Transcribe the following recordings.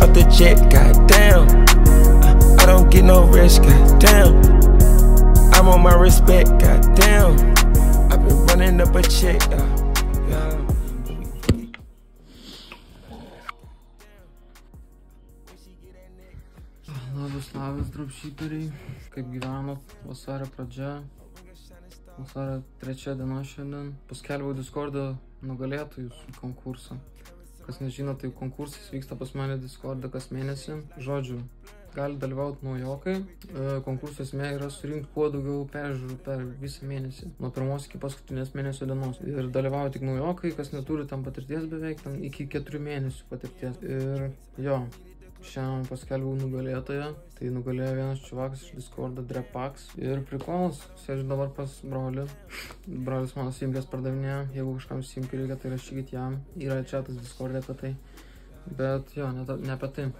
up the jet, goddamn. I don't get no rest, goddamn. I want my respect, goddamn. I've been running up a check, Labas, dropshipperiai. Kaip gyvenot vasario pradžia? Vasario 3 diena šiandien. Paskelbiau Discord'o nugalėtojus konkursą. Kas nežino, tai konkursas vyksta pas mane Discord'o kas mėnesį. Žodžiu, gali dalyvauti naujokai. Konkurso esmė yra surinkti kuo daugiau peržiūrų per visą mėnesį. Nuo pirmos iki paskutinės mėnesio dienos. Ir dalyvauja tik naujokai, kas neturi tam patirties beveik, tam iki 4 mėnesių patirties. Ir jo. Šiandien paskelbiau nugalėtoją, tai nugalėjo vienas čuvakas iš Discord'o Drepax ir prikolas, sėdžiu dabar pas brolį. Brolis mano simkės pardavinėja, jeigu kažkam simkį reikia, tai rašykit jam, yra chatas Discord'e apie tai, bet jo, ne apie tai.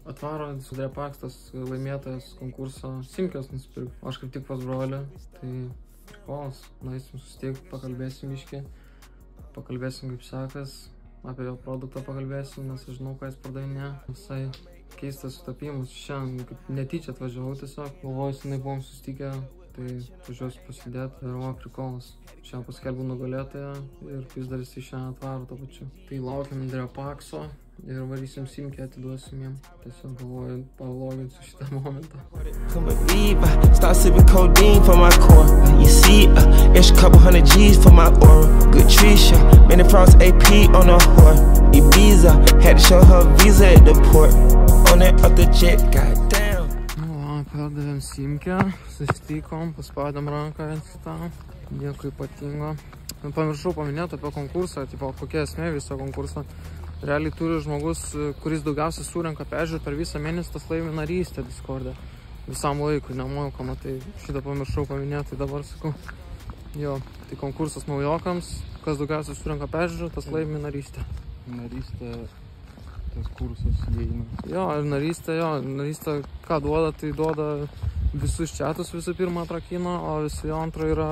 Atvaro su Drepax, tas laimėtojas konkurso simkės nusipirk, aš kaip tik pas brolį, tai prikolas, nueisim susitikti, pakalbėsim biškį, pakalbėsim kaip sekas. Apie jo produktą pakalbėsim, nes aš žinau, ką jis pardavinėja. Visai keistas sutapimas. Šiandien kaip netyčia atvažiavau tiesiog. Galvoju, senai buvom susitikę, tai atvažiuosiu pasidėti. Ir va, prikolas. Šiandien paskelbiau nugalėtoją ir vis dar jisai šiandien atvaro to pačiu. Tai laukiam Drepaxo ir varysim simkę, atiduosim jiem. Tiesiog galvoju, paloginsiu šitą momentą. Start sipping codeine for my core. You see, extra couple hundred G's for my aura. Good Trisha, Manny Frost AP on a whore. Ibiza, had to show her visa at the port. On that up the jet, goddamn. Nu, perdavėm simkę, susitikom, paspaudėm ranką viens kitam. Nieko ypatingo. Pamiršau paminėti apie konkursą, tipo, kokia esmė viso konkurso. Realiai turi žmogus, kuris daugiausiai surenka peržiūrų per visą mėnesį, tas laimi narystę Discord'e. Visam laikui, nemokama, tai šitą pamiršau paminėti, tai dabar sakau. Jo, tai konkursas naujokams, kas daugiausiai surenka peržiūrų, tas laimi narystę. Narystė, tas kursas įeina. Jo, ir narystė, ką duoda, tai duoda visus chatus visų pirma atrakino, o visų antrą yra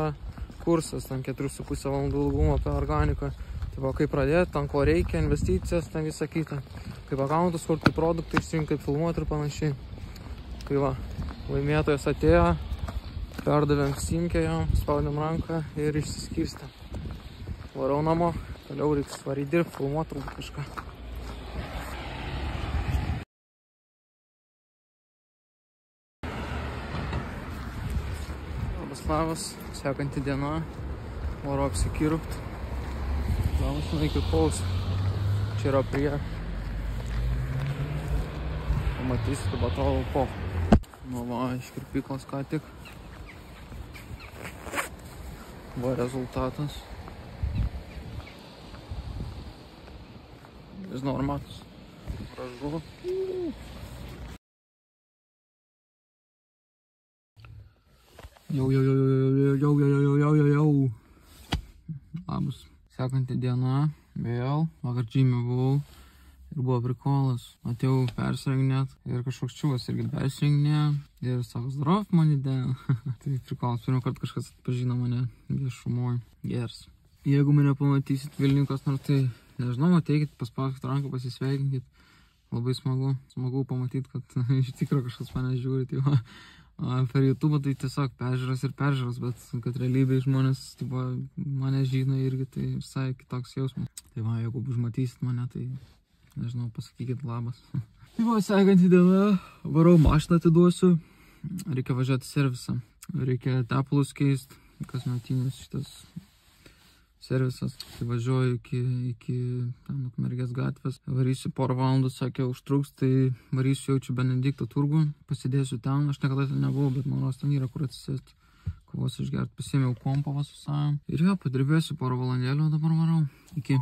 kursas, ten 4,5 valandų ilgumo apie organiką. Tai kaip pradėti, ten ko reikia, investicijas, ten visą kitą. Kaip akauntus, kurti produktai, išsirinkti, kaip filmuoti ir panašiai. Kai va, laimėtojas atėjo, perdavėm simkę jam, spaudėm ranką ir išsiskirstėm. Varau namo, toliau reiks varyti dirbti, filmuoti turbūt kažką. Labas, sekanti diena, varo apsikirpt. Labas, įkvėpaus. Čia yra prie. Pamatysit, kaip atrodo po. Nu va, iš kirpyklos ką tik. Va rezultatas. Nežinau, ar matos. Gražu. Jau. Labas. Sekanti diena, vėl, vakar džime buvau ir buvo prikolas. Atėjau persirenginėt ir kažkoks čiuvas irgi persirenginėjo ir sako, zdrav, manide. Tai prikolas, pirmą kartą kažkas atpažino mane viešumoj. Gers. Jeigu mane pamatysit Vilninkos, nors tai, nežinau, ateikit, paspauskit ranką, pasisveikinkit. Labai smagu pamatyti, kad iš tikro kažkas mane žiūri. Tai per YouTube tai tiesiog peržiūros, bet kad realybėje žmonės mane žino irgi, tai visai kitoks jausmas. Tai va, jeigu užmatysit mane, tai nežinau, pasakykit labas. Tai va, sekantį dieną, varau mašiną atiduosiu, reikia važiuoti servisą, reikia tepalus keisti, kasmetinis šitas servisas. Tai važiuoju iki Ukmergės gatvės. Varysiu porą valandų, sakė, užtruks, tai varysiu jaučiu Benedikto turgų. Pasidėsiu ten, aš niekada ten nebuvau, bet manos ten yra kur atsisėsti. Kavos išgerti, pasiėmiau kompą su savim. Ir jo, padirbėsiu porą valandėlių, dabar varau. Iki.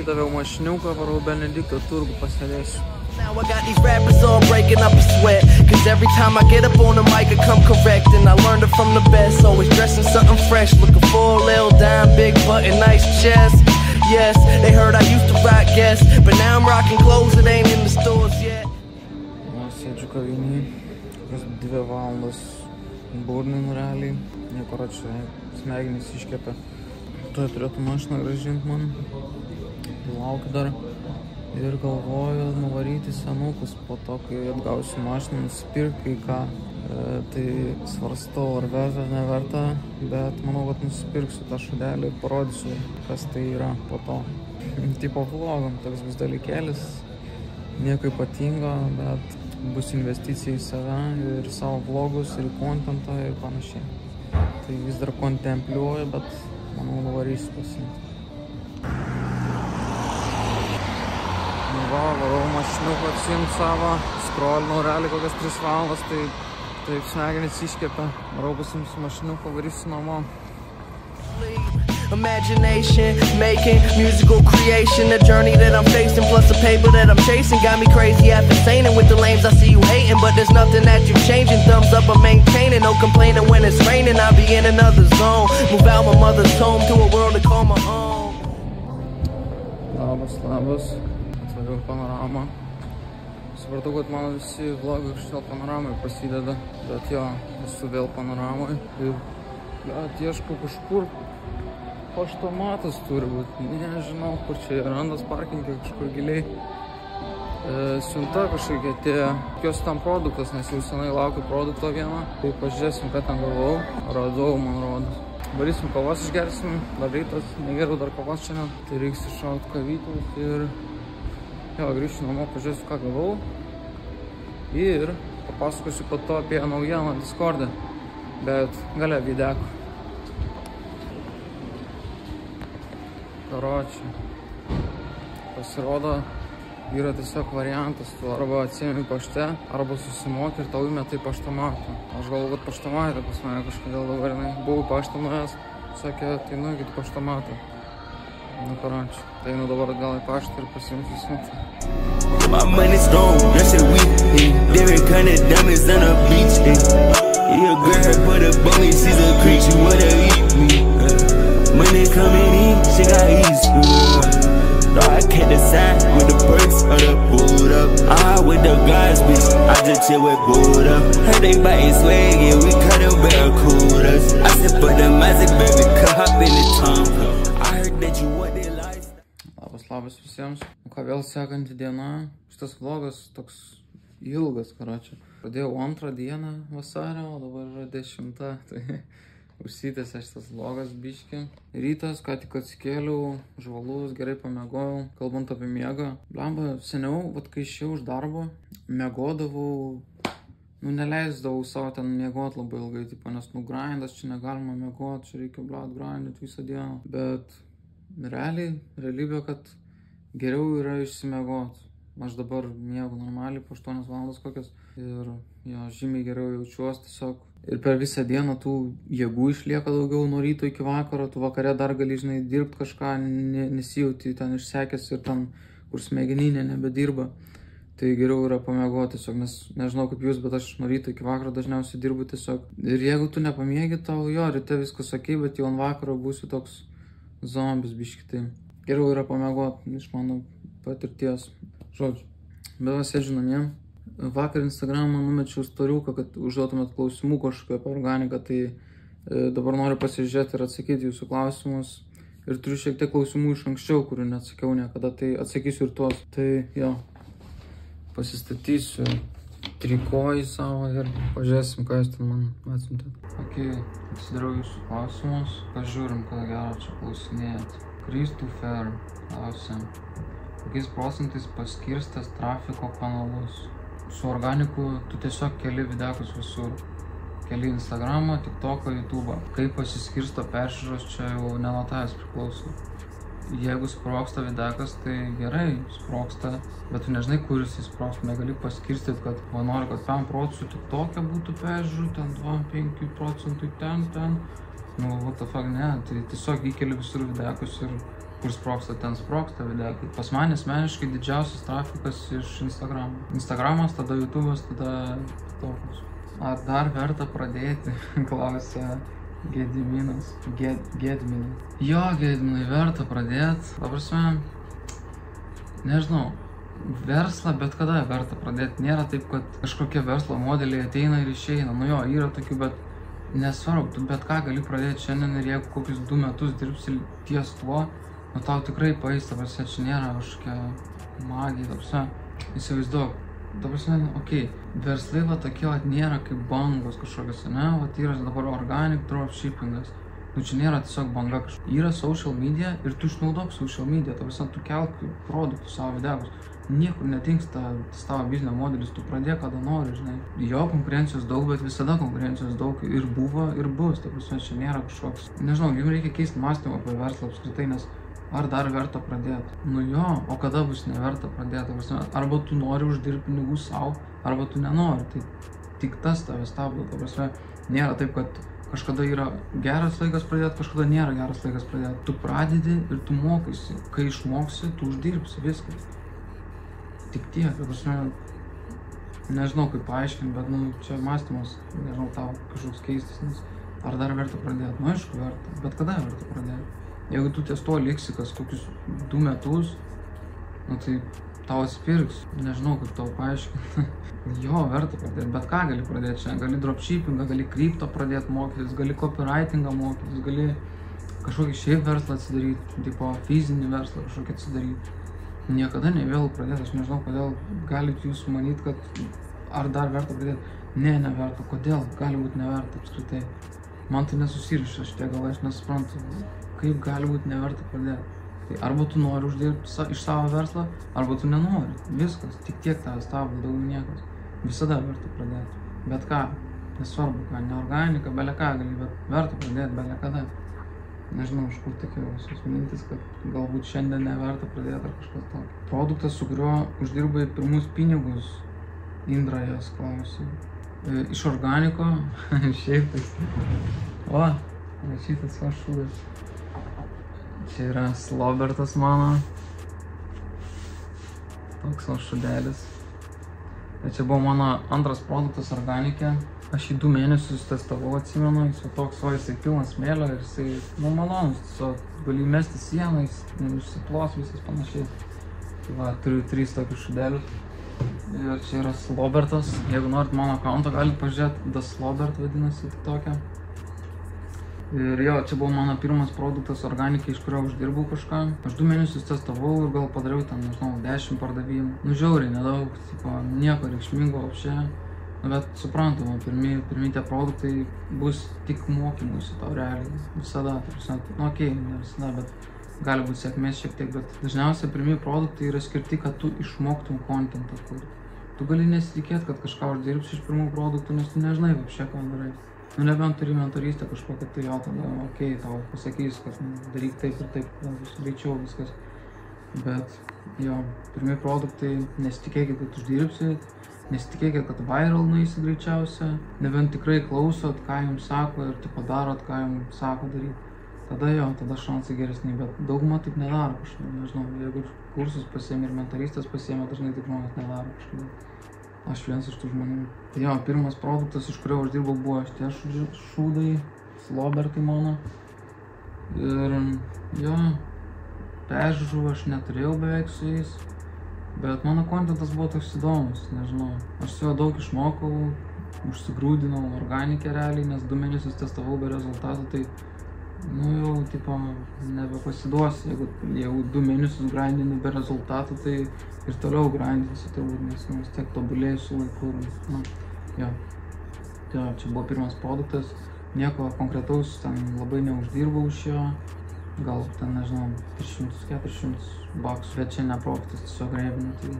Įdaviau mašiniuką, varau Benedikto turgų, pasėdėsiu. Now I got these rappers all breaking up a sweat, cause every time I get up on the mic I come correct, and I learned it from the best. Always dressing something fresh, looking for a little dime, big butt and nice chest. Yes, they heard I used to rock Guess, but now I'm rocking clothes that ain't in the stores yet. Sėdžiu kavinėj, kokias 2 valandas burnin realiai. Nieko čia smegenys iškepė. Tuoj turėtų mašiną grąžinti man. Laukiu dar. Ir galvoju nuvaryti senukus po to, kai atgausiu mašiną, nusipirkti kai ką. Tai svarstau, ar verta, ar neverta, bet manau, kad nusipirksiu tą šudelį ir parodysiu, kas tai yra po to. Tipo vlogam, toks bus dalykėlis, nieko ypatingo, bet bus investicija į save ir savo vlogus, ir kontentą ir panašiai. Tai vis dar kontempliuoju, bet manau, nuvarysiu pasiimti. Varau mašiniuką atsiimt savo, scrollinau realiai kokias 3 valandas, tai taip smegenys iškepė. Varau pasiimsiu mašiniuką, varysiu namo. Imagination, making musical creation, the journey that I'm facing, plus the paper that I'm chasing, got me crazy after saying it with the lames. I see you hating, but there's nothing that you're changing. Thumbs up, I'm maintaining, no complaining when it's raining. I'll be in another zone, move out my mother's home to a world to call my own. Labas. Atvažiavau panoramą. Supratau, kad mano visi vlogai iš vėl panoramai prasideda, bet jo, esu vėl panoramai. Ir ieškau kažkur. Paštomatas turi būti, nežinau, kur čia randas parkingė kažkur giliai. Siunta kažkokia atėjo, tikiuosi tam produktas, nes jau senai laukiu produkto vieną. Tai pažiūrėsim, ką ten gavau. Radau, man rodos. Varysim kavos išgersim, dar rytas, negeriau dar kavos šiandien. Tai reiks iššauti kavytės ir jo, grįšiu namo, pažiūrėsiu, ką gavau. Ir papasakosiu po to apie naujieną Discord'e, bet gale videku. Karočiui, pasirodo, yra tiesiog variantas, tu arba atsiemi pašte, arba susimoki ir tau įmeta į paštomatą. Aš galvoju, kad paštomatė pas mane kažkodėl dabar, buvau paštą nuėjęs, sakė, tai nueikit į paštomatą. Nu, karočiui, tai dabar atgal į paštą ir pasiimsiu siuntą. My money's strong, that shit weak, different kind of diamonds on the beach, yeah, girl, put a bone, she's a creature, wanna eat me, money coming in, she got easy. No, I can't decide with the perks or the boot up. I with the guys, bitch, I just chill with boot up. Heard they biting swag, yeah, we cut them barracudas. I said, put the magic, baby, cut hop in the tongue. I heard that you want their life. Labas visiems. Ką vėl sekanti diena. Šitas vlogas toks ilgas, karočiui. Pradėjau 2 dieną vasario, o dabar yra 10. Tai užsitęsė šitas vlogas biški. Rytas, ką tik atsikėliau, žvalus, gerai pamiegojau. Kalbant apie miegą. Blemba, seniau, kai išėjau iš darbo, miegodavau, neleisdavau savo ten miegot labai ilgai, nes grindas, čia negalima miegot, čia reikia grindinti visą dieną. Bet realybė, kad geriau yra išsimiegot. Aš dabar miegu normaliai po 8 valandas kokias ir jo, žymiai geriau jaučiuosi tiesiog. Ir per visą dieną tų jėgų išlieka daugiau nuo ryto iki vakaro, tu vakare dar gali, dirbti kažką, nesijauti ten išsekęs ir ten, kur smegeninė nebedirba. Tai geriau yra pamiegoti tiesiog, nes nežinau kaip jūs, bet aš nuo ryto iki vakaro dažniausiai dirbu tiesiog. Ir jeigu tu nepamiegi, tau jo, ryte viskas okei, bet jau ant vakaro būsi toks zombis biški, tai geriau yra pamiegoti iš mano patirties. Žodžiu, bet sėdžiu namie. Vakar Instagramą numečiau storiuką, kad užduotumėt klausimų kažkokią apie organiką, tai dabar noriu pasižiūrėti ir atsakyti jūsų klausimus. Ir turiu šiek tiek klausimų iš anksčiau, kurių neatsakiau niekada, tai atsakysiu ir tuos. Tai jo, pasistatysiu trikojį savo ir pažiūrėsim, ką jūs ten man atsiuntėt. Ok, atsidariau jūsų klausimus, pažiūrim, ką gero čia klausinėjat. Christopher klausia, kokiais procentais paskirstęs trafiko kanalus? Su organiku tu tiesiog keli videkus visur. Keli Instagramą, TikToką, YouTube'ą. Kaip pasiskirsto peržiūros, čia jau ne nuo tavęs priklauso. Jeigu sprogsta videkas, tai gerai, sprogsta, bet tu nežinai, kur jis sprogsta. Negali paskirstyti, kad nori, kad 5% TikTok'e būtų peržiūrų, ten 2-5% ten. Nu, what the fuck, ne, tai tiesiog įkeli visur videkus ir kur sprogsta, ten sprogsta videkai. Pas man asmeniškai didžiausias trafikas iš Instagramo. Instagramas, tada YouTube'as, tada TikTok'as. Ar dar verta pradėti, klausia Gediminas. Gedminai. Jo, Gedminai, verta pradėti. Ta prasme, nežinau, verslą bet kada verta pradėti. Nėra taip, kad kažkokie verslo modeliai ateina ir išeina. Nu jo, yra tokių, bet nesvarbu, tu bet ką gali pradėti šiandien ir jeigu kokius 2 metus dirbsi ties tuo, nu tau tikrai paeis, ta prasme, čia nėra kažkokia magija, ta prasme, įsivaizduok. Ta prasme, okei, verslai va tokie va nėra kaip bangos kažkokios, ne? Va yra dabar organic dropshippingas. Nu čia nėra tiesiog banga kažkokia. Yra social media ir tu išnaudok social media, ta prasme, tu kelk produktus savo videos. Niekur netingsta tavo biznio modelis, tu pradėk kada nori, žinai. Jo, konkurencijos daug, bet visada konkurencijos daug ir buvo ir bus, ta prasme, čia nėra kažkoks. Nežinau, jums reikia keisti mąstymą apie verslą apskritai, nes ar dar verta pradėti? Nu jo, o kada bus neverta pradėti? Arba tu nori uždirbti pinigų savo, arba tu nenori. Tai tik tas tave stabdo. Ta prasme, nėra taip, kad kažkada yra geras laikas pradėti, kažkada nėra geras laikas pradėti. Tu pradedi ir tu mokaisi. Kai išmoksi, tu uždirbsi viskas. Tik tiek, ta prasme, nežinau kaip paaiškinti, bet nu, čia mąstymas, nežinau, tau kažkoks keistas, nes ar dar verta pradėti? Nu aišku, verta, bet kada verta pradėti? Jeigu tu ties to liksi kas kokius 2 metus, nu tai tau atsipirks, nežinau kaip tau paaiškinti. Jo, verta pradėti, bet ką gali pradėti šiandien? Gali dropshippingą, gali kripto pradėti mokytis, gali copywritingą mokytis, gali kažkokį šiaip verslą atsidaryti, tipo fizinį verslą kažkokį atsidaryti. Niekada nevėlu pradėti, aš nežinau, kodėl galit jūs manyti, kad ar dar verta pradėti. Ne, neverta. Kodėl? Gali būti neverta apskritai. Man tai nesusiriša šitie galai, aš nesuprantu, kaip gali būti neverta pradėti. Tai arba tu nori uždirbti iš savo verslą, arba tu nenori. Viskas, tik tiek tavęs stabdo, daugiau niekas. Visada verta pradėti. Bet ką, nesvarbu ką, ne organika, bele ką gali, bet verta pradėti bele kada. Nežinau, iš kur tokia visos mintis, kad galbūt šiandien neverta pradėti ar kažkas tokio. Produktas, su kuriuo uždirbai pirmus pinigus, Indra jas klausė. Iš organiko, šiaip tais. O, rašytas va šūdas. Čia yra Slobertas mano. Toks va šūdelis. Čia buvo mano antras produktas organikė. Aš jį 2 mėnesius testavau, atsimenu, jis toks, o jisai pilnas smėlio ir jisai, nu, malonus, tiesiog gali mesti sieną, jis išsiplos visas panašiai. Tai va, turiu 3 tokius šūdelius. Ir čia yra Slobertas, jeigu norit mano accountą, galite pažiūrėti, The Slobert vadinasi tokia. Ir jo, čia buvo mano pirmas produktas organikai, iš kurio uždirbau kažką. Aš 2 mėnesius testavau ir gal padariau ten, nežinau, 10 pardavimų. Nu, žiauriai nedaug, tipo, nieko reikšmingo apšė. Bet suprantama, pirmi tie produktai bus tik mokymuisi tau realiai, visada, nu okei, ne visada, bet gali būti sėkmės šiek tiek, bet dažniausiai pirmi produktai yra skirti, kad tu išmoktum kontentą kurti. Tu gali nesitikėti, kad kažką uždirbsi iš pirmų produktų, nes tu nežinai kaip šią ką darai. Nu nebent turi mentorystę kažkokią, tai jo, tada okei, tau pasakys, kad daryk taip ir taip, greičiau viskas. Bet jo, pirmi produktai, nesitikėkit, kad uždirbsit. Nesitikėkit, kad viral nueisi greičiausia, nebent tikrai klausot, ką jums sako ir tipo darot, ką jums sako daryti. Tada jo, tada šansai geresni, bet dauguma taip nedaro kažkaip, nežinau, jeigu kursus pasiėmė ir mentorystės pasiėmė, dažnai taip žmonės nedaro kažkaip. Aš vienas iš tų žmonių. Tai jo, pirmas produktas, iš kurio uždirbau, buvo šitie šūdai, Slobertai mano. Ir jo, peržiūrų aš neturėjau beveik su jais. Bet mano kontentas buvo toks įdomus, nežinau. Aš su juo daug išmokau, užsigrūdinau organikę realiai, nes 2 mėnesius testavau be rezultatų, tai nu jau, tipo, nebepasiduosiu. Jeigu jau 2 mėnesius grindinu be rezultatų, tai ir toliau grindinsiu turbūt, nes vis tiek tobulėju su laiku. Nu, jo. Jo, čia buvo pirmas produktas, nieko konkretaus ten labai neuždirbau iš jo. Gal ten, nežinau, 300-400 baksų, bet čia ne profitas, tiesiog revenue, tai,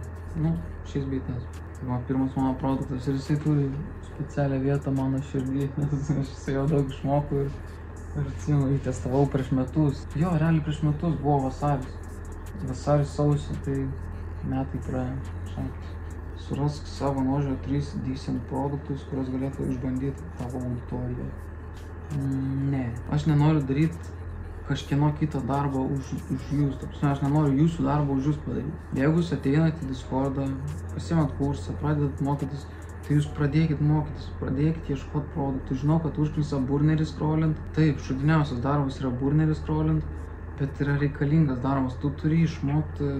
nu, šis beitas. Tai buvo pirmas mano produktas ir jisai turi specialią vietą mano širdį, nes aš su jo daug išmokau ir atsimenu, jį testavau prieš metus. Jo, realiai prieš metus buvo vasaris. Vasaris sausio, tai metai praėjo. Surask savo nuožiūrą 3 decent produktus, kuriuos galėtų išbandyti tavo auditoriją. Ne, aš nenoriu daryti kažkieno kito darbo už jūs, aš nenoriu jūsų darbo už jūs padaryti. Jeigu jūs ateinate į Discordą, pasiimat kursą, pradedat mokytis Tai jūs pradėkit mokytis, pradėkit ieškoti produktų. Žinau, kad užknisa burnerį scrollint. Taip, šudiniausias darbas yra burnerį scrollint, bet yra reikalingas darbas. Tu turi išmokti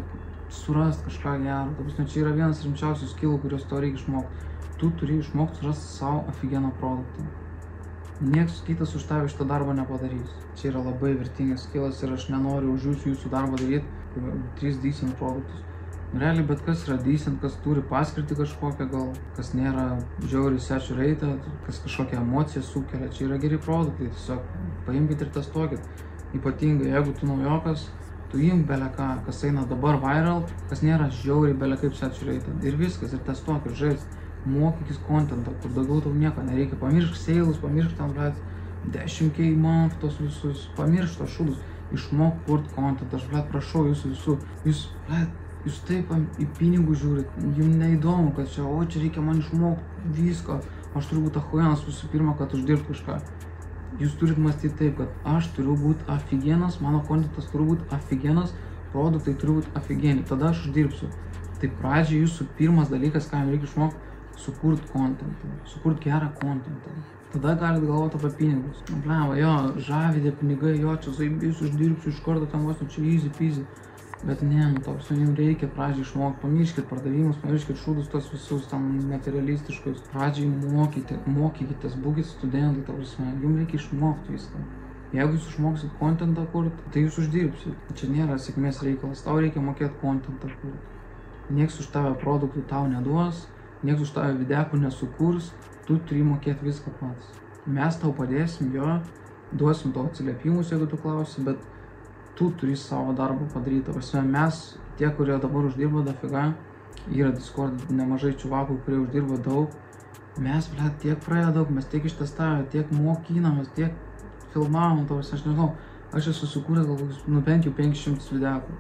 surasti kažką gero. Ta prasme, čia yra vienas rimčiausių skillų, kuriuos to reikia išmokti. Tu turi išmokti surasti savo ofigeną produktą. Niekas kitas už tave šitą darbą nepadarys. Čia yra labai vertingas skillas ir aš nenoriu už jūsų darbą daryti 3 decent produktus. Realiai bet kas yra decent, kas turi paskirtį kažkokią gal, kas nėra žiauriai saturated, kas kažkokią emociją sukelia. Čia yra geri produktai, tiesiog paimkit ir testuokit. Ypatingai, jeigu tu naujokas, tu imk beleką, kas eina dabar viral, kas nėra žiauriai belekaip saturated. Ir viskas, ir testuokit, žaisk. Mokykis kontentą, kur daugiau tau nieko nereikia. Pamiršk seilus, pamiršk ten, blėt, 10k month, tos visus, pamiršk tos šūdus. Išmok kurt kontentą, aš, blėt, prašau jūsų visų. Jūs taip į pinigų žiūrit, jums neįdomu, kad čia, o čia reikia man išmokti visko. Aš turiu būti achujanas visų pirma, kad uždirbti kažką. Jūs turit mąstyti taip, kad aš turiu būti afigenas, mano kontentas turi būti afigenas, produktai turi būti afigeniai, tada aš uždirbsiu. Tai pradžiai jūsų pirmas dalykas, ką jums reikia išmokti, sukurt kontentą, sukurt gerą kontentą. Tada galit galvoti apie pinigus. Bleva, jo, žavi tie pinigai, jo, čia zaibys, uždirbsiu iš karto, ten vos, čia easy peasy. Bet ne, jums reikia pradžiai išmokti, pamirškit pardavimus, pamirškit šūdus tos visus ten materialistiškus. Pradžiai mokykitės, būkit studentai, jums reikia išmokti viską. Jeigu jūs išmoksit kontentą kurti, tai jūs uždirbsit. Čia nėra sėkmės reikalas, tau reikia mokėti kontentą kurti. Niekas už tave produktų tau neduos, niekas už tave videkų nesukurs, tu turi mokėti viską pats. Mes tau padėsim, jo, duosim tau atsiliepimus, jeigu tu klausi, bet tu turi savo darbą padaryti. Mes, tie, kurie dabar uždirba dafiga, yra Discord nemažai čuvakų, kurie uždirba daug. Mes, blėt, tiek praėjo daug, mes tiek ištestavę, tiek mokinamės, tiek filmavom, aš nežinau, aš esu sukūręs gal bent jau 500 videkų.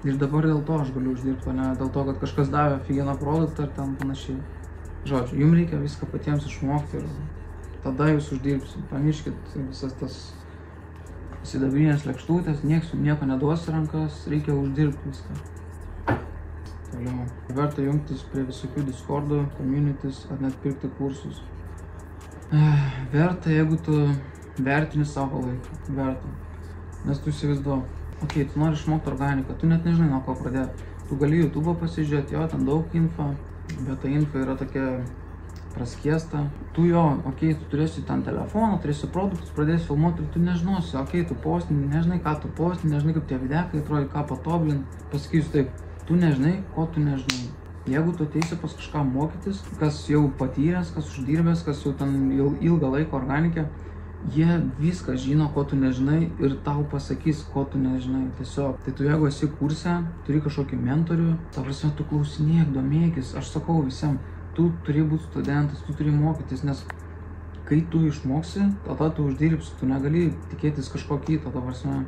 Ir dabar dėl to aš galiu uždirbti, ne dėl to, kad kažkas davė afigeną produktą ar ten panašiai. Žodžiu, jums reikia viską patiems išmokti ir tada jūs uždirbsit. Pamirškit visas tas sidabrinės lėkštutės, nieks jums nieko neduos į rankas, reikia uždirbti viską. Toliau. Verta jungtis prie visokių Discordų, communities ar net pirkti kursus. Verta, jeigu tu vertini savo laiką. Verta. Nes tu įsivaizduok. Ok, tu nori išmokti organiką, tu net nežinai nuo ko pradėti. Tu gali YouTube'ą pasižiūrėti, jo, ten daug info, bet ta info yra tokia praskiesta. Tu jo, ok, tu turėsi ten telefoną, turėsi produktus, pradėsi filmuoti ir tu nežinosi, ok, tu postini, nežinai ką tu postini, nežinai kaip tie videkai atrodo, ką patobulinti. Pasakysiu taip, tu nežinai, ko tu nežinai. Jeigu tu ateisi pas kažką mokytis, kas jau patyręs, kas uždirbęs, kas jau ten jau ilgą laiką organikė, jie viską žino, ko tu nežinai ir tau pasakys, ko tu nežinai. Tiesiog, tai tu jeigu esi kurse, turi kažkokį mentorių, ta prasme, tu klausinėk, domėkis, aš sakau visiems, tu turi būti studentas, tu turi mokytis, nes kai tu išmoksi, tada tu uždirbsi, tu negali tikėtis kažko kito, ta prasme,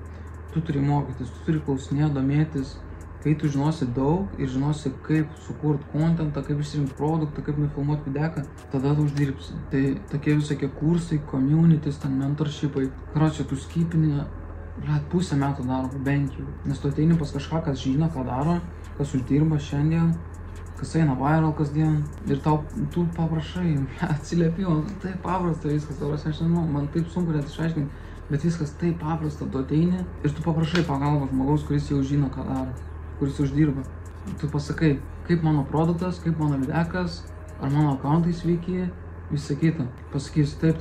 tu turi mokytis, tu turi klausinėti, domėtis. Kai tu žinosi daug ir žinosi, kaip sukurti kontentą, kaip išsirinkti produktą, kaip nufilmuoti videką, tada tu uždirbsi. Tai tokie visokie kursai, communities, ten mentorshipai. Karočią, tu skipini, pusę metų darbo, bent jau. Nes tu ateini pas kažką, kas žino, ką daro, kas uždirba šiandien, kas eina viral kasdien. Ir tu paprašai, atsiliepimo, tai paprasta viskas, aš nežinau, man taip sunku net išaiškinti, bet viskas taip paprasta, tu ateini ir tu paprašai pagalbos žmogaus, kuris jau žino, ką daro, kuris uždirba. Tu pasakai, kaip mano produktas, kaip mano videkas, ar mano accountai sveiki, visą kitą. Pasakys taip,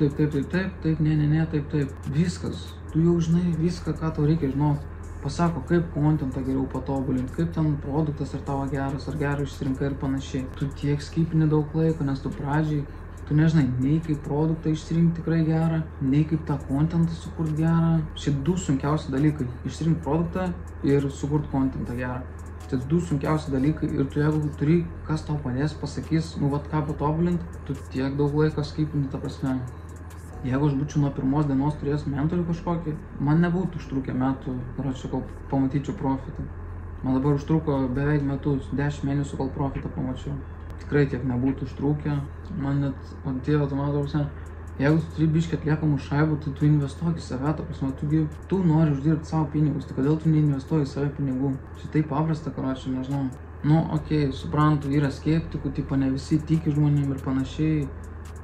ne, taip. Viskas. Tu jau žinai viską, ką tau reikia žinoti. Pasako, kaip kontentą geriau patobulinti, kaip ten produktas ar tavo geras, ar gerai išsirinkai ir panašiai. Tu tiek skipini daug laiko, nes tu pradžiai, tu nežinai, nei kaip produktą išsirinkti tikrai gerą, nei kaip tą kontentą sukurti gerą. Šie du sunkiausi dalykai - išsirinkti produktą ir sukurti kontentą gerą. Tai du sunkiausi dalykai ir tu jeigu turi, kas tau padės, pasakys, ką patobulinti, tu tiek daug laiko skipini, ta prasme. Jeigu aš būčiau nuo pirmos dienos turėjęs mentorių kažkokį, man nebūtų užtrukę metų, kol pamatyčiau profitą. Man dabar užtruko beveik metus, 10 mėnesių, kol profitą pamačiau. Tikrai tiek nebūtų užtrukę. Man net, o Dieve, tu man atrodo, jeigu tu turi biškį atliekamų šaibų, tai tu investuok į save, ta prasme, tu nori uždirbti savo pinigus, tai kodėl tu neinvestuoji į save pinigų? Šitai paprasta, karočią, nežinau. Nu, okei, suprantu, yra skeptikų, tipo, ne visi tiki žmonėm ir panašiai.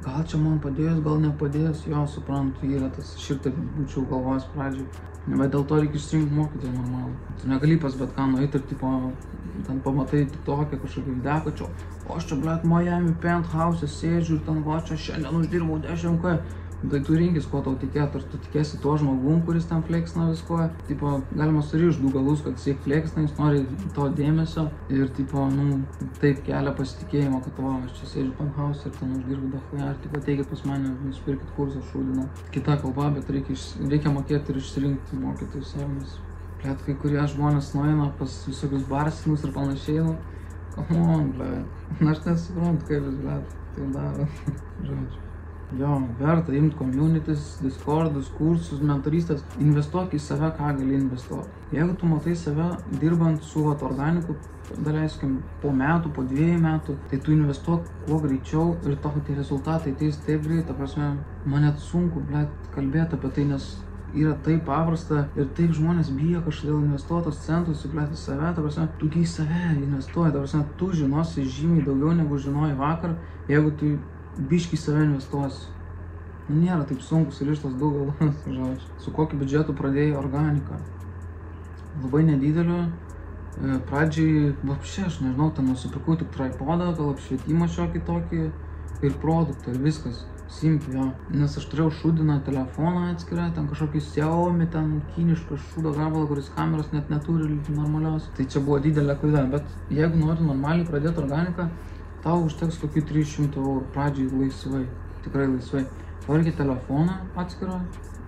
Gal čia man padės, gal nepadės, jo, suprantu, yra tas širtai būčiau galvojęs pradžiai. Bet dėl to reikia išsirinkti mokytoją normalų. Tu negali pas bet ką nueiti ir, tipo, ten pamatai tokią kažkokį videką, čia, o aš čia, blet, Miami penthouse sėdžiu ir ten, va, čia šiandien uždirbau 10K. Tai tu rinkis, ko tau tikėt, ar tu tikėsi tuo žmogum, kuris ten fleksina visko. Tipo, galima surišti du galus, kad jis fleksina, jis nori to dėmesio ir, tipo, nu, taip kelia pasitikėjimą, kad, va, aš čia sėdžiu penthouse ir ten uždirbu dachuja, ir, tipo, teikit pas mane, nusipirkit kursą šūdiną. Kita kalba, bet reikia mokėti ir išsirinkti mokytojus savus. Blet, kai kurie žmonės nueina pas visokius barsinus ir panašiai, nu, come on, blet. Aš nesuprantu, kaip vis, blet, tai daro, žodžiu. Jo, verta imti communities, discordus, kursus, mentorystės, investuok į save, ką gali investuoti. Jeigu tu matai save dirbant su organiku, daleiskim, po metų, po 2 metų, tai tu investuok kuo greičiau ir tavo tie rezultatai ateis taip greit, ta prasme, man net sunku, blet, kalbėti apie tai, nes yra taip paprasta ir taip žmonės bijo kažkodėl investuotos centus į blet į save, ta prasme, tu į save investuoji, ta prasme, tu žinosi žymiai daugiau negu žinojai vakar, jeigu tu biškį save investuosi. Nu, nėra taip sunku surištas du galus, žodžiu. Su kokiu biudžetu pradėjai organiką? Labai nedideliu. Pradžiai, vapšė, aš nežinau, ten nusipirkau tik tripodą, gal apšvietimą šiokį tokį ir produktą ir viskas. Simpi, jo. Nes aš turėjau šūdiną telefoną atskirą, ten kažkokį Xiaomi, ten kinišką šūdo gabalą, kuris kameros net neturi normalios. Tai čia buvo didelė klaida, bet jeigu nori normaliai pradėti organiką, tau užteks kokių 300 eurų pradžiai laisvai, tikrai laisvai. Tau reikia telefoną atskirą,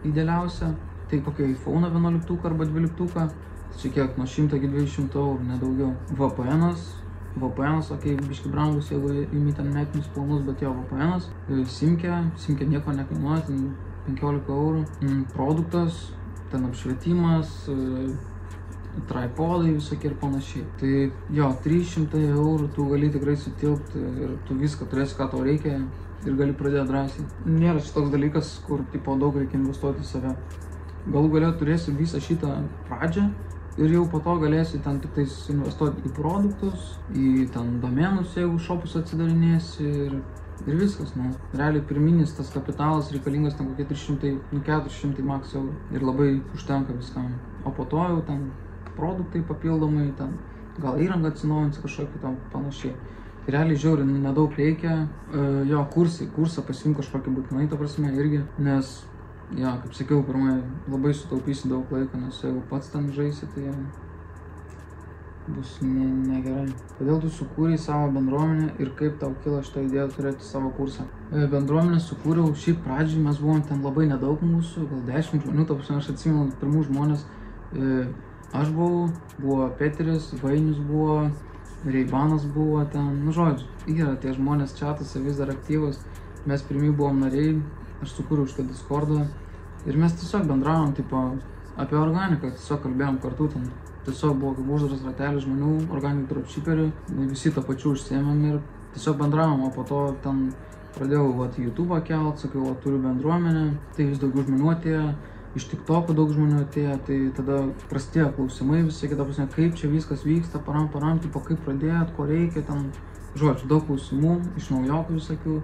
idealiausia, tai kokį iPhone 11 arba 12, čia kiek, nuo 100 iki 200 eurų, nedaugiau. VPN'as, okei, biški brangus, jeigu imi ten metinius planus, bet jo, VPN'as, simkė nieko nekainuoja, ten 15 eurų, produktas, ten apšvietimas, tripodai visokie ir panašiai. Tai jo, 300 eurų tu gali tikrai sutilpti ir tu viską turėsi, ką tau reikia ir gali pradėti drąsiai. Nėra šitoks dalykas, kur tipo daug reikia investuoti į save. Galų gale turėsi visą šitą pradžią ir jau po to galėsi ten tik tais investuoti į produktus, į ten domenus, jeigu shopus atsidarinėsi ir viskas, nu. Realiai pirminis tas kapitalas reikalingas ten kokie 300-400 maks eurų ir labai užtenka viskam. O po to jau ten produktai papildomai, ten gal įranga atsinaujins kažkokį tam panašiai. Realiai žiauri nedaug reikia, jo, kursą pasiimk kažkokį būtinai, ta prasme, irgi, nes, jo, kaip sakiau, pirmai labai sutaupysi daug laiko, nes jeigu pats ten žaisi, tai bus negerai. Kodėl tu sukūrei savo bendruomenę ir kaip tau kilo šitą idėją turėti savo kursą? Bendruomenę sukūriau, šiaip pradžiai mes buvom ten labai nedaug mūsų, gal 10 žmonių, ta prasme, aš atsimenu pirmų žmonės, aš buvo Peteris, Vainius buvo, Reibanas buvo ten, nu žodžiu, yra tie žmonės čatuose vis dar aktyvus, mes pirmi buvom nariai, aš sukūriau šitą Discordą ir mes tiesiog bendravom, tipo, apie organiką, tiesiog kalbėjom kartu ten, tiesiog buvo kaip uždaras ratelis žmonių, organik dropshipperių, visi tą pačiu užsiėmėm ir tiesiog bendravom, o po to ten pradėjau YouTube'ą kelt, sakiau, turiu bendruomenę, tai vis daugiau žmonių atėjo. Iš TikTok'o daug žmonių atėjo, tai tada prasidėjo klausimai visai, kita prasme, kaip čia viskas vyksta, param, tipo, kaip pradėjot, ko reikia, ten, žodžiu, daug klausimų, iš naujokų visokių.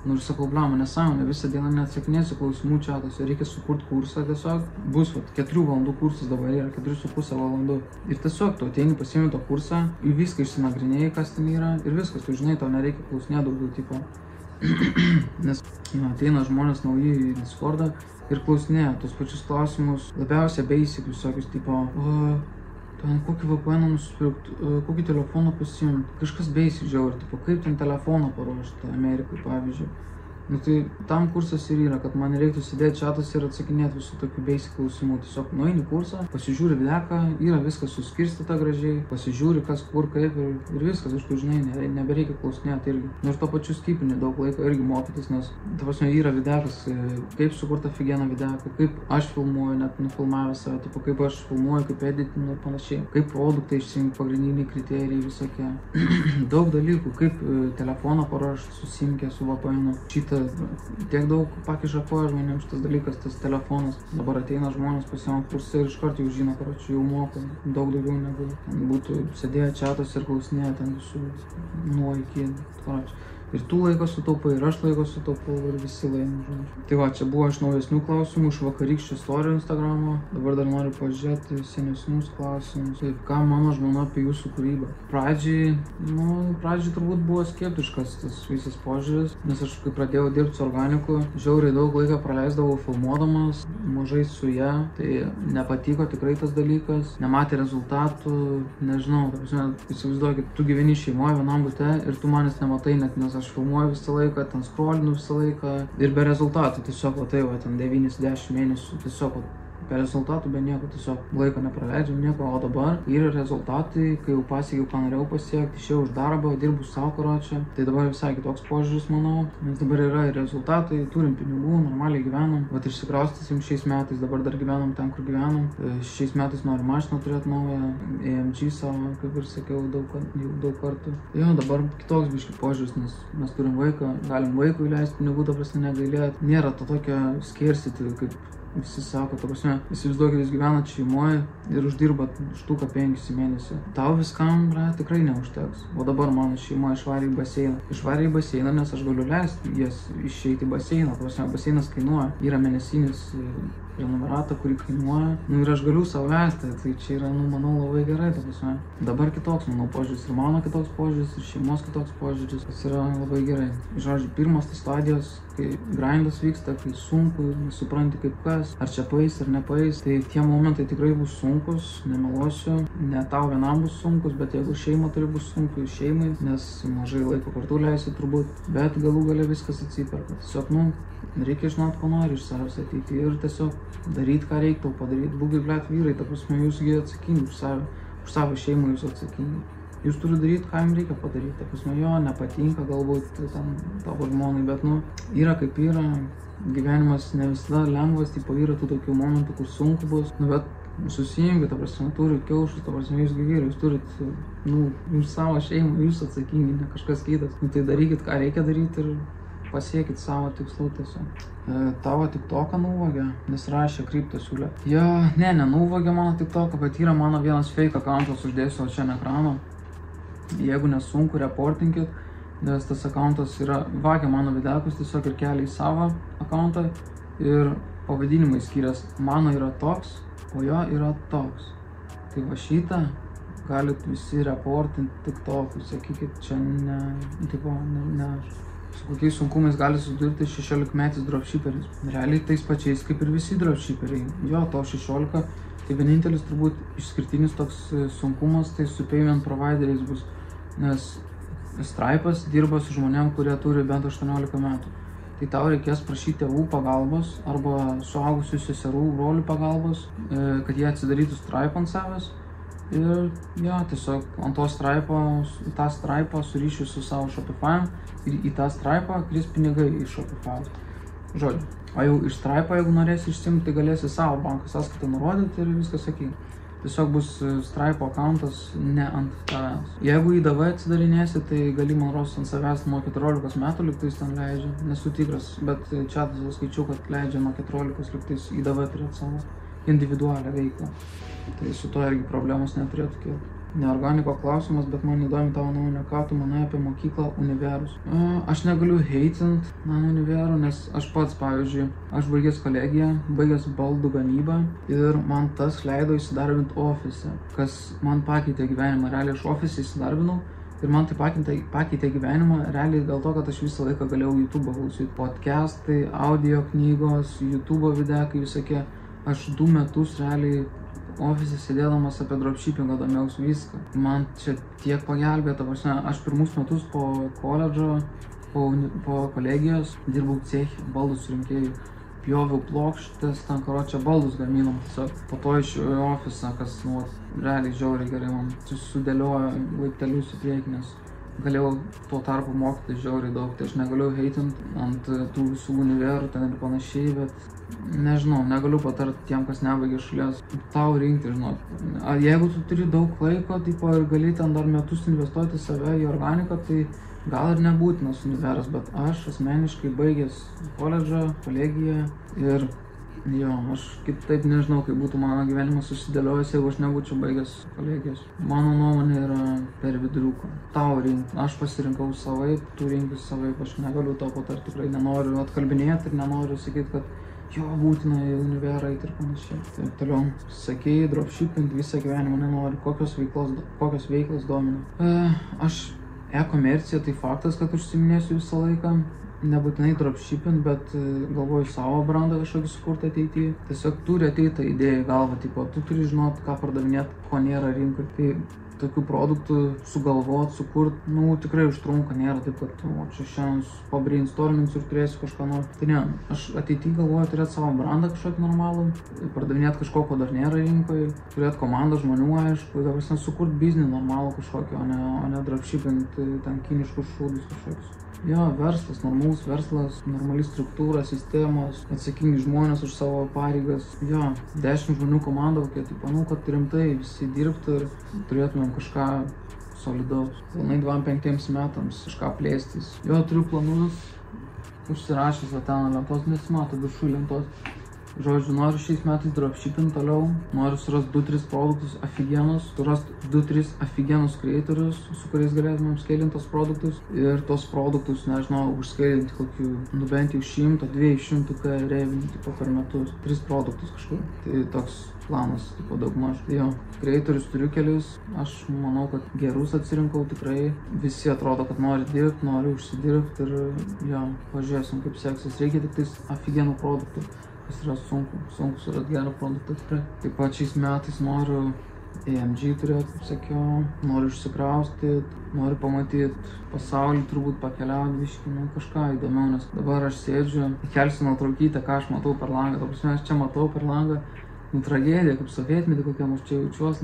Nu ir sakau, blama, nesąmonė, visą dieną neatsakinėsiu klausimų čatuose, reikia sukurti kursą tiesiog. Bus 4 valandų kursas dabar yra, 4,5 valandų. Ir tiesiog tu ateini, pasiimi to kursą, į viską išsinagrinėjai, kas ten yra, ir viskas, tu žinai, tau nereikia klausinėti daugiau, tipo. Nes ateina žmonės nauji į Discordą ir klausinėja tos pačius klausimus, labiausiai basic visokius, tipo, ten kokį VPN nusipirkt, kokį telefoną pasiimt, kažkas basic žiauri, tipo, kaip ten telefoną paruošti Amerikai, pavyzdžiui. Nu tai tam kursas ir yra, kad man reiktų sėdėti čatas ir atsakinėti visų tokių basic klausimų. Tiesiog nueini kursą, pasižiūri videką, yra viskas suskirstyta gražiai, pasižiūri kas kur kaip ir viskas, iš tų žinai, nebereikia klausinėti irgi. Nu ir to pačiu skipini daug laiko irgi mokytis, nes ta prasme yra videkas, kaip sukurta figieną videką, kaip aš filmuoju, net nufilmavęs save, tipo, kaip aš filmuoju, kaip editinu ir panašiai, kaip produktai išsiimti, pagrindiniai kriterijai visokie. Daug dalykų, kaip telefoną paruošti, susimkė su VPN-u. tiek daug pakiša koją žmonėms šitas dalykas, tas telefonas. Dabar ateina žmonės pasiima kursą ir iš karto jau žino, karočiui, jau moko daug daugiau negu būtų sėdėję čiatos ir klausinėję ten visų nuo iki, karočiui. Ir tu laiko sutaupai, ir aš laiko sutaupau, ir visi laimi, žodžiu. Tai va, čia buvo iš naujesnių klausimų, iš vakarykščių istorijų Instagramo. Dabar dar noriu pažiūrėti senesnius klausimus. Taip, ką mano žmona apie jūsų kūrybą? Pradžiai turbūt buvo skeptiškas tas visas požiūris, nes aš kai pradėjau dirbti su organiku, žiauriai daug laiko praleisdavau filmuodamas, mažai su ja, tai nepatiko tikrai tas dalykas, nematė rezultatų, nežinau, įsivaizduokit, tu gyveni šeimoje vienam bute ir tu manęs nematai net, nes aš filmuoju visą laiką, ten scrollinu visą laiką ir be rezultatų, tiesiog va tai va, ten 9-10 mėnesių, tiesiog va, be rezultatų, be nieko, tiesiog laiko nepraleidžiam, nieko, o dabar yra rezultatai, kai jau pasiekiau, ką norėjau pasiekti, išėjau iš darbo, dirbu savo karočią, tai dabar visai kitoks požiūris, manau, nes dabar yra ir rezultatai, turim pinigų, normaliai gyvenam, vat išsikraustysim šiais metais, dabar dar gyvenam ten, kur gyvenam, šiais metais noriu mašiną turėti naują, AMG savo, kaip ir sakiau, daug kartų. Jo, dabar kitoks biški požiūris, nes mes turim vaiką, galim vaikui leisti pinigų, ta prasme negailėti, nėra to tokio scarcity, kaip visi sako, ta prasme, įsivaizduokit, jūs gyvenat šeimoje ir uždirbat štuką 5 į mėnesį. Tau viskam tikrai neužteks. O dabar mano šeima išvarė į baseiną. Išvarė į baseiną, nes aš galiu leisti jas išeiti į baseiną. Ta prasme, baseinas kainuoja. Yra mėnesinis prenumerata, kuri kainuoja. Ir aš galiu sau leisti. Tai čia yra, manau, labai gerai, ta prasme. Dabar kitoks, manau, požiūris. Ir mano kitoks požiūris, ir šeimos kitoks požiūris. Tas yra labai gerai. Žodžiu, pirmas tas stadijos, kai grindas vyksta, kai sunku, nesupranti kaip kas, ar čia paeis ar nepaeis, tai tie momentai tikrai bus sunkus, nemeluosiu, ne tau vienam bus sunkus, bet jeigu šeima turi bus sunku ir šeimai, nes mažai laiko kartu leisi turbūt, bet galų gale viskas atsiperka. Tiesiog, reikia žinoti, ko nori iš savęs ateiti ir tiesiog daryti, ką reikia tau padaryti. Būkit, blet, vyrai, ta prasme, jūsgi atsakingi už savo šeimą, jūs atsakingi. Jūs turi daryti, ką jums reikia padaryti. Ta prasme, jo, nepatinka galbūt ten tavo žmonai, bet, yra kaip yra. Gyvenimas ne visada lengvas, yra tų tokių momentų, kur sunku bus. Bet susijungi, ta prasme, turit kiaušus, ta prasme, jūs vyrai, jūs turit, jūs savo šeimą, jūs atsakingi, ne kažkas kitas. Tai darykit, ką reikia daryti ir pasiekit savo tikslų tiesiog. Tavo TikToką nuvogė, nes rašė kryptą siūlė. Jo, nenuvogė mano TikToką, bet yra mano vienas fake accountas, uždėsiu čia ant ekrano. Jeigu nesunku, reportinkit, nes tas accountas yra vagia mano videkus tiesiog ir kelia į savo accountą ir pavadinimai skirias. Mano yra toks, o jo yra toks. Tai va šitą galit visi reportinti TikTokui, sakykit, čia ne aš. Su kokiais sunkumais gali sudurti 16-metis dropshipperis. Realiai tais pačiais kaip ir visi dropshipperiai. Jo, to 16, tai vienintelis turbūt išskirtinis toks sunkumas, tai su payment provideriais bus. Nes Stripe'as dirba su žmonėm, kurie turi bent 18 metų. Tai tau reikės prašyti tėvų pagalbos arba suaugusių seserų, brolių pagalbos, kad jie atsidarytų Stripe ant savęs. Ir jo, tiesiog ant to tą Stripe'ą surišiu su savo Shopify ir į tą Stripe'ą kris pinigai iš Shopify. Žodžiu, o jau iš Stripe'ą, jeigu norėsi išsimti, tai galėsi savo banko sąskaitą nurodyti ir viskas sakyk. Tiesiog bus Stripe'o accountas ne ant tavęs. Jeigu į DV atsidarinėsi, tai gali man rodos ant savęs nuo 14 metų lygtais ten leidžia. Nesu tikras, bet čiatas skaičiau, kad leidžia nuo 14 lygtais į DV turėti savo individualią veiklą. Tai su to irgi problemos neturėtų kilti. Ne organiko klausimas, bet man įdomi tavo nuomonė, ką tu manai apie mokyklą univerus. Aš negaliu heitint mano univerų, nes aš pats, pavyzdžiui, aš baigęs kolegiją, baigęs baldų gamybą ir man tas leido įsidarbinti ofise, kas man pakeitė gyvenimą. Realiai aš ofise įsidarbinau ir man tai pakeitė gyvenimą realiai dėl to, kad aš visą laiką galėjau YouTube'ą klausyti. Podcastai, audio knygos, YouTube'o videkai visokie. Aš 2 metus realiai ofise sėdėdamas apie dropshippingą domėjausi viską. Man čia tiek pagelbėjo, ta prasme, aš pirmus metus po koledžo, po kolegijos dirbau ceche, baldų surinkėjų, pjoviau plokštės, ten karočią baldus gaminom. Tiesiog po to išėjau į ofisą, kas realiai žiauriai gerai man sudėliojo laiptelius į priekį, nes galėjau tuo tarpu mokyti žiauriai daug. Tai aš negaliu heitint ant tų visų univerų ten ir panašiai, bet nežinau, negaliu patarti tiem, kas nebaigė šalies. Tau rinkti, žinot. Jeigu tu turi daug laiko, ir gali ten dar metus investuoti save į organiką, tai gal ir nebūtinas univeras, bet aš asmeniškai baigęs koledžą, kolegiją ir jo, aš kitaip nežinau, kaip būtų mano gyvenimas susidėliojęs, jeigu aš nebūčiau baigęs kolegijos. Mano nuomonė yra per viduriuką. Tau rinkti. Aš pasirinkau savaip, tu rinkis savaip, aš negaliu to patarti, tikrai nenoriu atkalbinėti ir nenoriu sakyti, kad jo, būtina į univerą eiti ir panašiai. Taip toliau, sakei, dropshipping visą gyvenimą nenori, kokios veiklos domina. Aš e-komercija, tai faktas, kad užsiminėsiu visą laiką. Nebūtinai dropshipping, bet galvoju savo brandą kažkokį sukurti ateityje. Tiesiog turi ateiti ta idėja į galvą, tipo, tu turi žinoti, ką pardavinėti, ko nėra rinkai. Tai tokių produktų sugalvoti, sukurti, tikrai užtrunka, nėra taip, kad čia šiandien pabrainstorminsiu ir turėsiu kažką nori. Tai ne, aš ateityje galvoju turėti savo brandą kažkokį normalų, pardavinėti kažko, ko dar nėra rinkoje, turėti komandą žmonių, aišku, dabar sukurti biznį normalų kažkokį, o ne dropshipping, ten kiniškus šūdus kažkokius. Jo, verslas, normalus verslas, normali struktūra, sistemos, atsakingi žmonės už savo pareigas. Jo, 10 žmonių komanda, kokie, tai manau, kad rimtai visi dirbti ir turėtumėm kažką solidaus. Planai 25 metams kažką plėstis. Jo, turiu planus, užsirašęs va ten lentos, nesimato viršų lentos. Žodžiu, noriu šiais metais dropshipping toliau, noriu surasti 2-3 produktus afigenus, surasti 2-3 afigenus creatorius, su kuriais galėtumėm scalinti tos produktus ir tos produktus, nežinau, užscalinti kokių, bent jau 100-200 revenue, tipo, per metus, 3 produktus kažkur. Tai toks planas, tipo, daugmaž. Tai jo, creatorius turiu kelius, aš manau, kad gerus atsirinkau tikrai, visi atrodo, kad nori dirbti, nori užsidirbti ir jo, pažiūrėsim, kaip seksis, reikia tik tais afigenų produktų. Kas yra sunku surasti gerą produktą tikrai. Taip pat šiais metais noriu AMG turėti, kaip sakiau, noriu išsikraustyti, noriu pamatyti pasaulį, turbūt pakeliauti biškį, kažką įdomiau, nes dabar aš sėdžiu, kelsiu nuotraukytę, ką aš matau per langą, ta prasme, aš čia matau per langą, tragedija, kaip sovietmetį kokiam aš čia jaučiuos,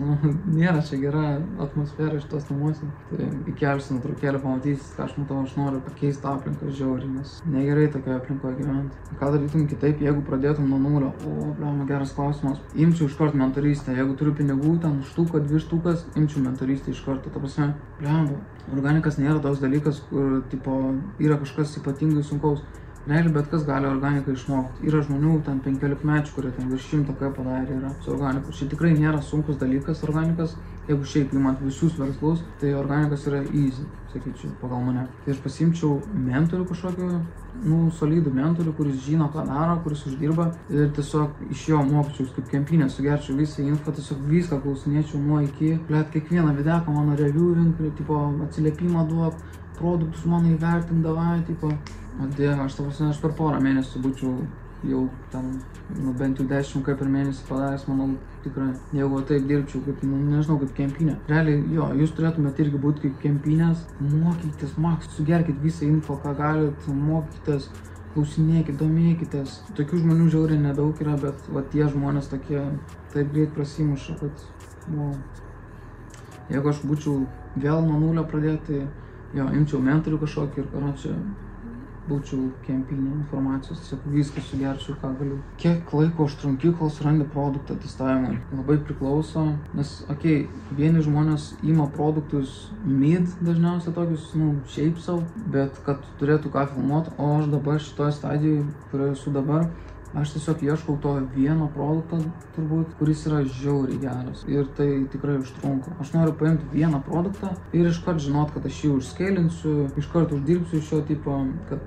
nėra čia gera atmosfera iš tos namuose. Tai įkelsiu nuotraukėlę, pamatysit, ką aš matau, aš noriu pakeisti aplinką žiauriai, nes negerai tokioje aplinkoje gyventi. Ką darytum kitaip, jeigu pradėtum nuo nulio? Blema, geras klausimas. Imčiau iškart mentorystę, jeigu turiu pinigų, ten štuką, 2 štukas, imčiau mentorystę iš karto. Ta prasme, blema, organikas nėra toks dalykas, kur, tipo, yra kažkas ypatingai sunkaus. Realiai bet kas gali organiką išmokti. Yra žmonių, ten 15-mečių, kurie ten virš 100 padarė yra su organiku. Čia tikrai nėra sunkus dalykas organikas. Jeigu šiaip imant visus verslus, tai organikas yra easy, sakyčiau, pagal mane. Tai aš pasimčiau mentorių kažkokį, solidų mentorių, kuris žino, ką daro, kuris uždirba ir tiesiog iš jo mokyčiaus kaip kempinė, sugerčiau visą info, tiesiog viską klausinėčiau nuo iki. Plėt kiekvieną videką mano reviewing, tipo atsiliepimą duok, produktus mano įvertindavai, tipo. O dieve, aš per porą mėnesių būčiau jau ten, bent jau 10 per mėnesį padaręs, manau, tikrai. Jeigu taip dirbčiau, kaip, nežinau, kaip kempinė. Realiai, jo, jūs turėtumėte irgi būti kaip kempinės, mokykitės, sugerkit visą info, ką galit, mokykitės, klausinėkit, domėkitės. Tokių žmonių žiauriai nedaug yra, bet va tie žmonės tokie taip greit prasimuša, kad, jeigu aš būčiau vėl nuo nulio pradėti, jo, imčiau mentorių kažkokį ir, čia būčiau kempinė informacijos, tiesiog viską sugerčiau, ką galiu. Kiek laiko užtrunki, kol surandi produktą testavimui? Labai priklauso, nes, vieni žmonės ima produktus mid dažniausiai tokius, šiaip savo, bet kad turėtų ką filmuoti, o aš dabar šitoje stadijoje, kurioje esu dabar, aš tiesiog ieškau to vieno produkto, turbūt, kuris yra žiauriai geras ir tai tikrai užtrunka. Aš noriu paimti vieną produktą ir iškart žinot, kad aš jį užscalinsiu, iškart uždirbsiu iš šio tipo, kad,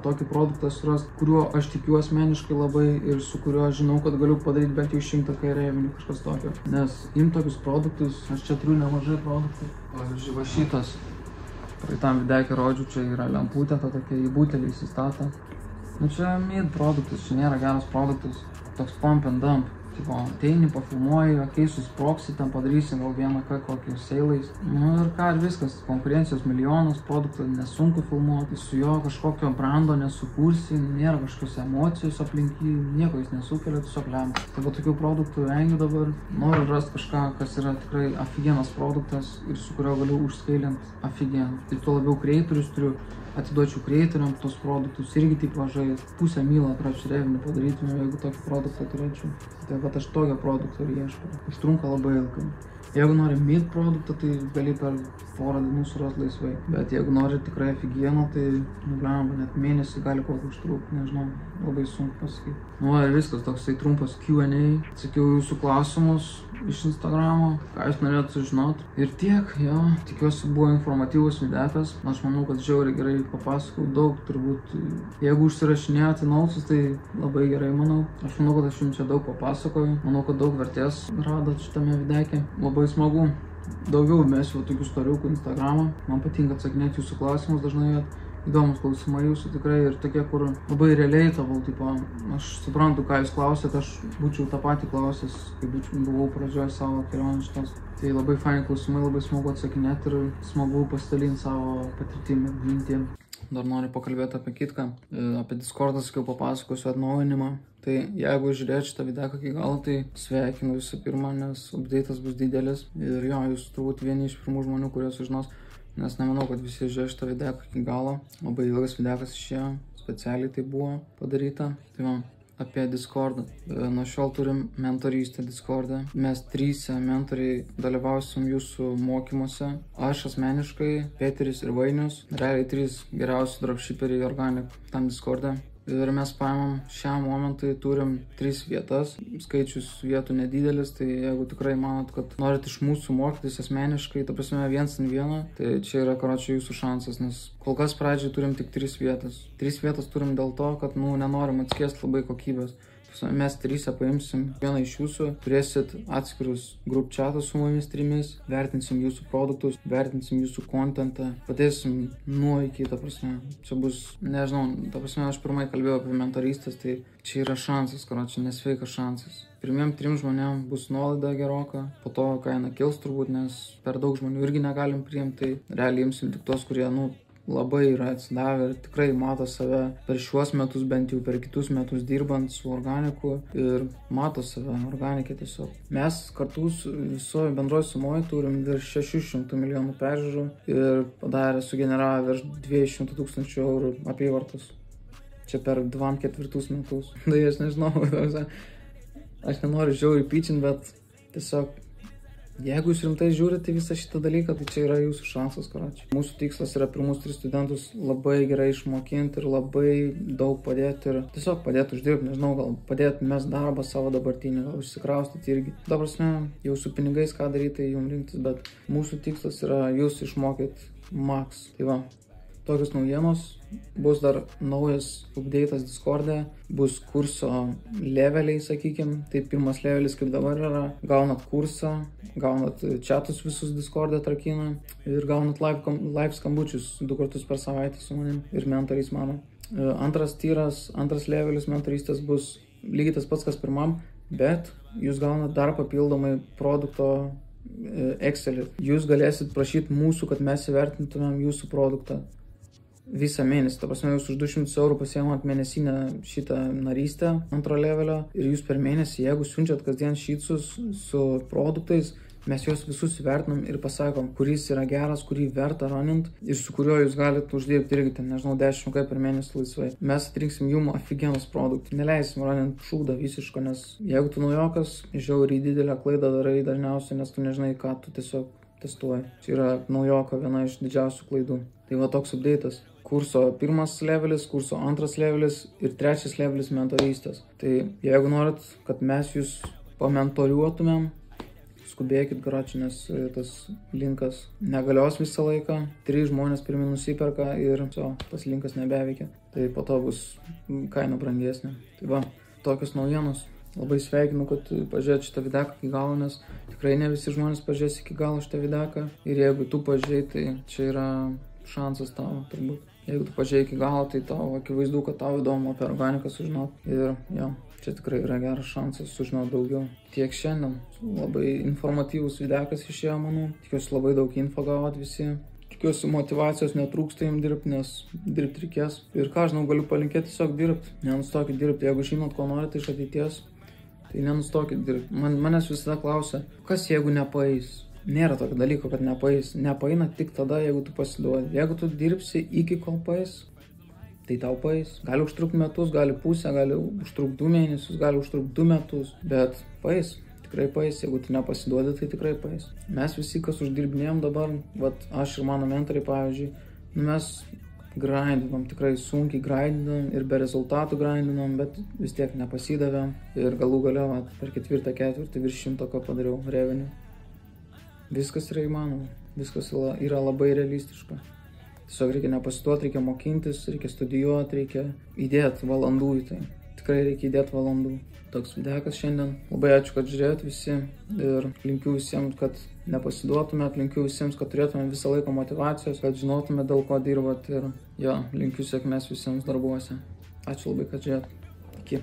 tokį produktą surast, kuriuo aš tikiu asmeniškai labai ir su kuriuo žinau, kad galiu padaryti bent jau 100 revenue, kažkas tokio. Nes imt tokius produktus, aš čia turiu nemažai produktų. Pavyzdžiui, va šitas, praeitam videkį rodžiu, čia yra lemputė, ta tokia į butelį įsistatą. Čia mid produktas, čia nėra geras produktas, toks pump and dump. Tipo, ateini, pafilmuoji, susproksi, ten padarysi gal vieną kokį seilais. Ir ką, ir viskas, konkurencijos milijonas, produktą nesunku filmuoti, su jo kažkokio brando nesukursi, nėra kažkokios emocijos aplink jį, nieko jis nesukelia, tiesiog lemia. Tai va tokių produktų vengiu dabar, noriu rasti kažką, kas yra tikrai afigenas produktas ir su kurio galiu užskailinti afigeną. Ir tuo labiau creatorius turiu, atiduočiau creatoriam tos produktus irgi taip važai, pusę mylą revenue padarytume, jeigu tokį produktą turėčiau. Tai va aš tokio produkto ir ieškau. Užtrunka labai ilgai. Jeigu nori meat produktą, tai gali per porą dienų surast laisvai. Bet jeigu nori tikrai aфиgeną, tai nubliamba, net mėnesį gali kokį užtrukti, nežinau, labai sunku pasakyti. Nu, ir viskas, toksai trumpas Q&A. Atsakiau jūsų klausimus iš Instagramo, ką jūs norėtų sužinoti. Ir tiek, jo, tikiuosi buvo informatyvus videkas. Aš manau, kad žiauriai gerai papasakau daug, turbūt. Jeigu užsirašinėjote notesus, tai labai gerai, manau. Aš manau, kad aš jums čia daug papasakoju. Manau, kad daug vertės radot šitame videke. Labai smagu. Daugiau mesiu tokių storiukų Instagramą. Man patinka atsakinėti jūsų klausimus dažnai. Įdomus klausimai jūsų tikrai ir tokie, kur labai relatable, tipo, aš suprantu, ką jūs klausėt, aš būčiau tą patį klausęs, kai buvau pradžioje savo kelionę šitos. Tai labai faini klausimai, labai smagu atsakinėti ir smagu pasidalinti savo patirtim ir mintim. Dar noriu pakalbėti apie kitką, apie Discordą, sakiau, papasakosiu atnaujinimą. Tai jeigu žiūrėt šitą videką iki galo, tai sveikinu visų pirma, nes update'as bus didelis. Ir jo, jūs turbūt vieni iš pirmų žmonių, kurie sužinos, nes nemanau, kad visi žiūrėjo šitą videką iki galo. Labai ilgas videkas išėjo, specialiai tai buvo padaryta. Tai va, apie Discordą. Nuo šiol turim mentorystę Discord'e. Mes 3 mentoriai dalyvausim jūsų mokymuose. Aš asmeniškai, Peteris ir Vainius. Realiai 3 geriausi dropshipperiai organic tam Discord'e. Ir mes paimam šiam momentui, turim 3 vietas, skaičius vietų nedidelis, tai jeigu tikrai manot, kad norit iš mūsų mokytis asmeniškai, ta prasme 1-1, tai čia yra karočiui jūsų šansas, nes kol kas pradžiai turim tik 3 vietas. 3 vietas turim dėl to, kad, nenorim atskiesti labai kokybės. Mes 3 paimsim vieną iš jūsų, turėsit atskirus group chatus su mumis 3, vertinsim jūsų produktus, vertinsim jūsų contentą, padėsim nuo iki, ta prasme. Čia bus, nežinau, ta prasme, aš pirmai kalbėjau apie mentorystės, tai čia yra šansas, karočiui, nesveikas šansas. Pirmiem 3 žmonėm bus nuolaida geroka, po to kaina kils turbūt, nes per daug žmonių irgi negalim priimti, tai realiai imsim tik tos, kurie, labai yra atsidavę ir tikrai mato save per šiuos metus, bent jau per kitus metus dirbant su organiku ir mato save organikė tiesiog. Mes kartu visoje bendroje sumoje turim virš 600 milijonų peržiūrų ir padarė sugeneravę virš 200 000 eurų apyvartos. Čia per 2-4 metus. Tai aš nežinau, aš nenoriu žiauriai pyčinti, bet tiesiog jeigu jūs rimtai žiūrite visą šitą dalyką, tai čia yra jūsų šansas, karočiui. Mūsų tikslas yra pirmus 3 studentus labai gerai išmokinti ir labai daug padėti ir tiesiog padėti uždirbti, nežinau, gal padėti mes darbą savo dabartinį, gal išsikraustyti irgi. Ta prasme, jau su pinigais ką daryti, tai jums rinktis, bet mūsų tikslas yra jūs išmokyti max. Tai va, tokios naujienos. Bus dar naujas update'as Discord'e, bus kurso leveliai, sakykim. Tai pirmas levelis kaip dabar yra, gaunat kursą, gaunat chatus visus Discord'e atrakiną ir gaunat live skambučius 2 kartus per savaitę su manim ir mentoriais mano. Antras tyras, antras levelis mentorystės bus lygiai tas pats, kas pirmam, bet jūs gaunat dar papildomai produkto Excelį. Jūs galėsit prašyti mūsų, kad mes įvertintumėm jūsų produktą visą mėnesį. Ta prasme, jūs už 200 eurų pasiėmat mėnesinę šitą narystę antro levelio ir jūs per mėnesį, jeigu siunčiat kasdien šytsus su produktais, mes juos visus įvertinam ir pasakom, kuris yra geras, kurį verta ranint ir su kuriuo jūs galite uždirbti irgi, ten, nežinau, 10 per mėnesį laisvai. Mes atrinksim jum aфиgenos produktų. Neleisim ranint šūdą visiško, nes jeigu tu naujokas, žiauriai didelę klaidą darai dažniausiai, nes tu nežinai, ką tu tiesiog testuoji. Čia yra naujoko viena iš didžiausių klaidų. Tai va toks update'as. Kurso 1 levelis, kurso 2 levelis ir 3 levelis mentorystės. Tai jeigu norit, kad mes jūs pamentoriuotumėm, skubėkit, karočiui, nes tas linkas negalios visą laiką. 3 žmonės pirmi nusiperka ir tas linkas nebeveikia. Tai po to bus kaina brangesnė. Tai va, tokios naujienos. Labai sveikinu, kad pažiūrėt šitą videką iki galo, nes tikrai ne visi žmonės pažiūrės iki galo šitą videką. Ir jeigu tu pažiūrėjai, tai čia yra šansas tavo, turbūt. Jeigu tu pažiūrėjai iki galo, tai tau akivaizdu, kad tau įdomu apie organiką sužinot. Ir jo, čia tikrai yra geras šansas sužinot daugiau. Tiek šiandien. Labai informatyvus videkas išėjo, manau. Tikiuosi labai daug info gavot visi. Tikiuosi motyvacijos netrūksta jums dirbti, nes dirbti reikės. Ir ką, žinau, galiu palinkėti tiesiog dirbti. Nenustokit dirbti. Jeigu žinot, ko norite iš ateities, tai nenustokit dirbti. Manęs visada klausia, kas jeigu nepaeis? Nėra tokio dalyko, kad nepaeis. Nepaeina tik tada, jeigu tu pasiduodi. Jeigu tu dirbsi iki kol paeis, tai tau paeis. Gali užtrukti metus, gali pusę, gali užtrukti 2 mėnesius, gali užtrukti 2 metus, bet paeis. tikrai paeis, jeigu tu nepasiduodi, tai tikrai paeis. Mes visi, kas uždirbinėjom dabar, vat aš ir mano mentoriai, pavyzdžiui, mes grindinam, tikrai sunkiai grindinam ir be rezultatų grindinam, bet vis tiek nepasidavėm ir galų gale per 4. ketvirtį virš 100 padariau revenue. Viskas yra įmanoma, viskas yra labai realistiška. Tiesiog reikia nepasiduoti, reikia mokintis, reikia studijuoti, reikia įdėti valandų į tai. Tikrai reikia įdėti valandų. Toks videokas šiandien. Labai ačiū, kad žiūrėjot visi ir linkiu visiems, kad nepasiduotumėt, linkiu visiems, kad turėtumėt visą laiką motivacijos, kad žinotumėt, dėl ko dirbat ir linkiu sėkmės visiems darbuose. Ačiū labai, kad žiūrėjot. Iki.